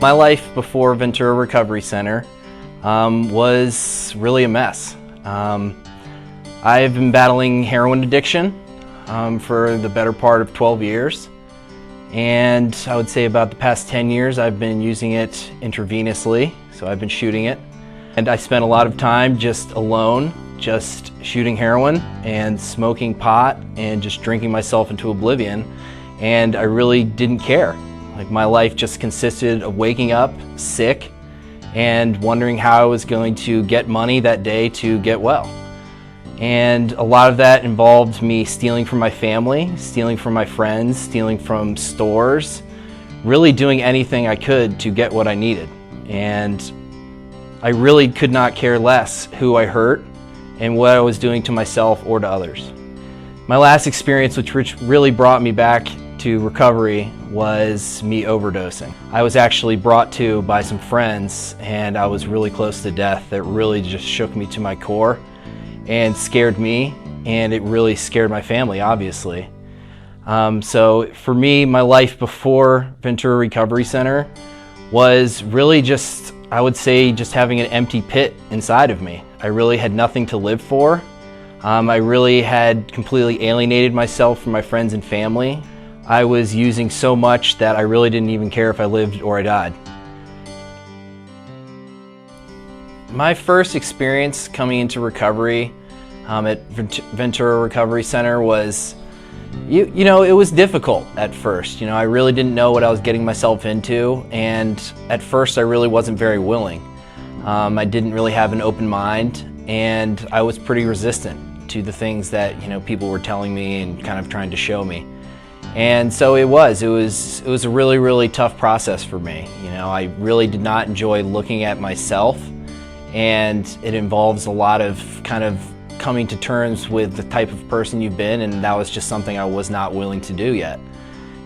My life before Ventura Recovery Center was really a mess. I've been battling heroin addiction for the better part of 12 years. And I would say about the past 10 years I've been using it intravenously, so I've been shooting it. And I spent a lot of time just alone, just shooting heroin and smoking pot and just drinking myself into oblivion. And I really didn't care. Like, my life just consisted of waking up sick and wondering how I was going to get money that day to get well. And a lot of that involved me stealing from my family, stealing from my friends, stealing from stores, really doing anything I could to get what I needed. And I really could not care less who I hurt and what I was doing to myself or to others. My last experience, which really brought me back to recovery, was me overdosing. I was actually brought to by some friends, and I was really close to death. That really just shook me to my core and scared me, and it really scared my family, obviously. So for me, my life before Ventura Recovery Center was really just, I would say, just having an empty pit inside of me. I really had nothing to live for. I really had completely alienated myself from my friends and family. I was using so much that I really didn't even care if I lived or I died. My first experience coming into recovery at Ventura Recovery Center was, you know, it was difficult at first. I really didn't know what I was getting myself into, and at first I really wasn't very willing. I didn't really have an open mind, and I was pretty resistant to the things that people were telling me and kind of trying to show me. And so it was a really, really tough process for me. I really did not enjoy looking at myself, and it involves a lot of kind of coming to terms with the type of person you've been, and that was just something I was not willing to do yet.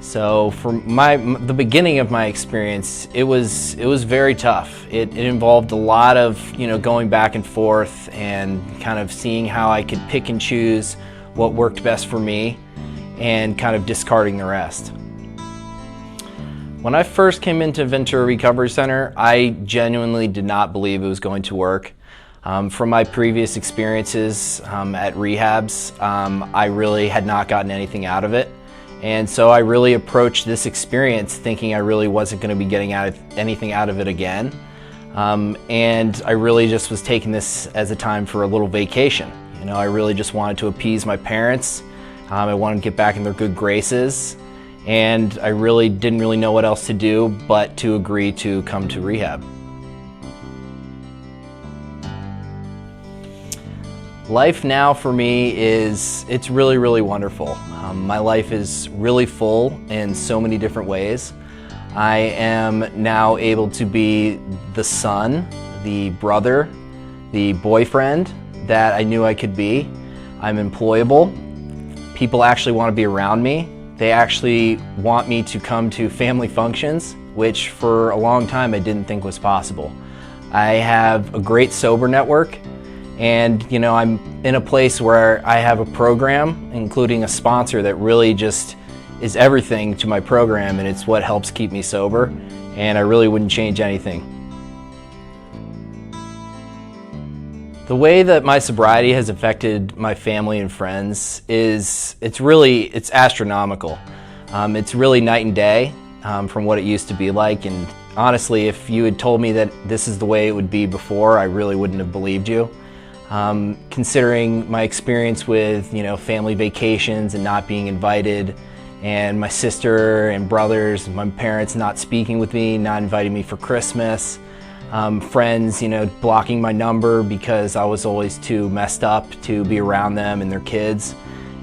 So for the beginning of my experience, it was very tough. It involved a lot of going back and forth and kind of seeing how I could pick and choose what worked best for me and kind of discarding the rest. When I first came into Ventura Recovery Center, I genuinely did not believe it was going to work. From my previous experiences at rehabs, I really had not gotten anything out of it. And so I really approached this experience thinking I really wasn't going to be getting anything out of it again. And I really just was taking this as a time for a little vacation. I really just wanted to appease my parents. I wanted to get back in their good graces. And I really didn't know what else to do but to agree to come to rehab. Life now for me it's really, really wonderful. My life is really full in so many different ways. I am now able to be the son, the brother, the boyfriend that I knew I could be. I'm employable. People actually want to be around me. They actually want me to come to family functions, which for a long time I didn't think was possible. I have a great sober network, and I'm in a place where I have a program, including a sponsor, that really just is everything to my program, and it's what helps keep me sober, and I really wouldn't change anything. The way that my sobriety has affected my family and friends it's astronomical. It's really night and day from what it used to be like, and honestly, if you had told me that this is the way it would be before, I really wouldn't have believed you. Considering my experience with family vacations and not being invited, and my sister and brothers and my parents not speaking with me, not inviting me for Christmas, friends blocking my number because I was always too messed up to be around them and their kids.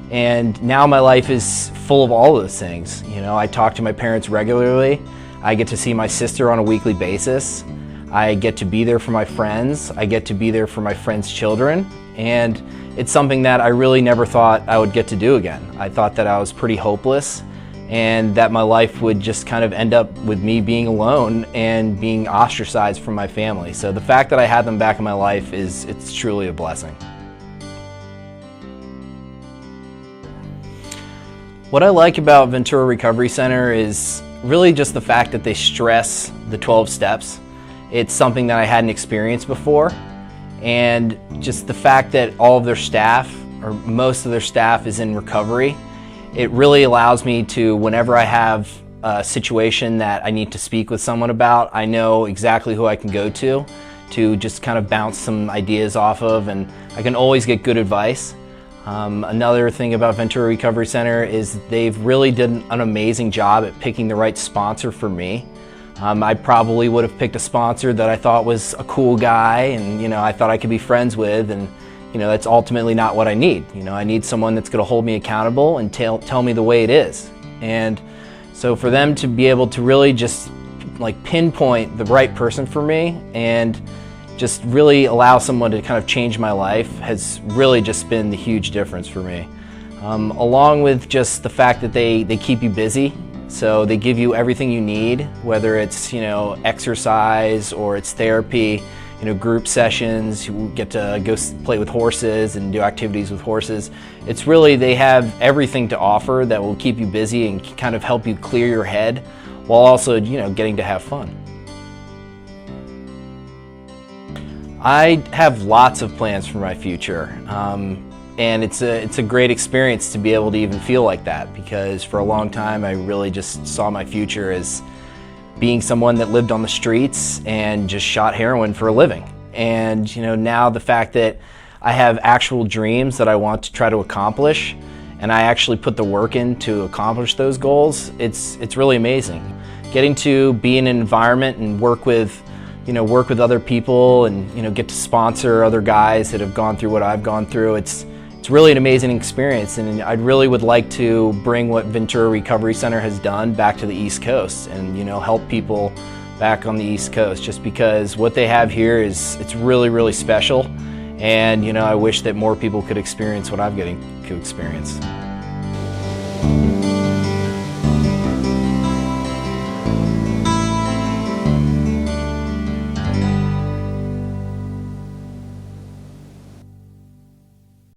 And now my life is full of all of those things. I talk to my parents regularly. I get to see my sister on a weekly basis. I get to be there for my friends. I get to be there for my friends' children. And it's something that I really never thought I would get to do again. I thought that I was pretty hopeless and that my life would just kind of end up with me being alone and being ostracized from my family. So the fact that I had them back in my life it's truly a blessing. What I like about Ventura Recovery Center is really just the fact that they stress the 12 steps. It's something that I hadn't experienced before, and just the fact that all of their staff, or most of their staff, is in recovery, it really allows me to, whenever I have a situation that I need to speak with someone about, I know exactly who I can go to just kind of bounce some ideas off of, and I can always get good advice. Another thing about Ventura Recovery Center is they've really done an amazing job at picking the right sponsor for me. I probably would have picked a sponsor that I thought was a cool guy and I thought I could be friends with, and that's ultimately not what I need. I need someone that's going to hold me accountable and tell me the way it is. And so for them to be able to really just pinpoint the right person for me and just really allow someone to kind of change my life has really just been the huge difference for me. Along with just the fact that they keep you busy, so they give you everything you need, whether it's exercise or it's therapy, group sessions. You get to go play with horses and do activities with horses. It's really, they have everything to offer that will keep you busy and kind of help you clear your head while also getting to have fun. I have lots of plans for my future, and it's a great experience to be able to even feel like that, because for a long time I really just saw my future as being someone that lived on the streets and just shot heroin for a living. And now the fact that I have actual dreams that I want to try to accomplish, and I actually put the work in to accomplish those goals, it's really amazing. Getting to be in an environment and work with other people and get to sponsor other guys that have gone through what I've gone through. It's really an amazing experience, and I really would like to bring what Ventura Recovery Center has done back to the East Coast and help people back on the East Coast, just because what they have here it's really special, and I wish that more people could experience what I'm getting to experience.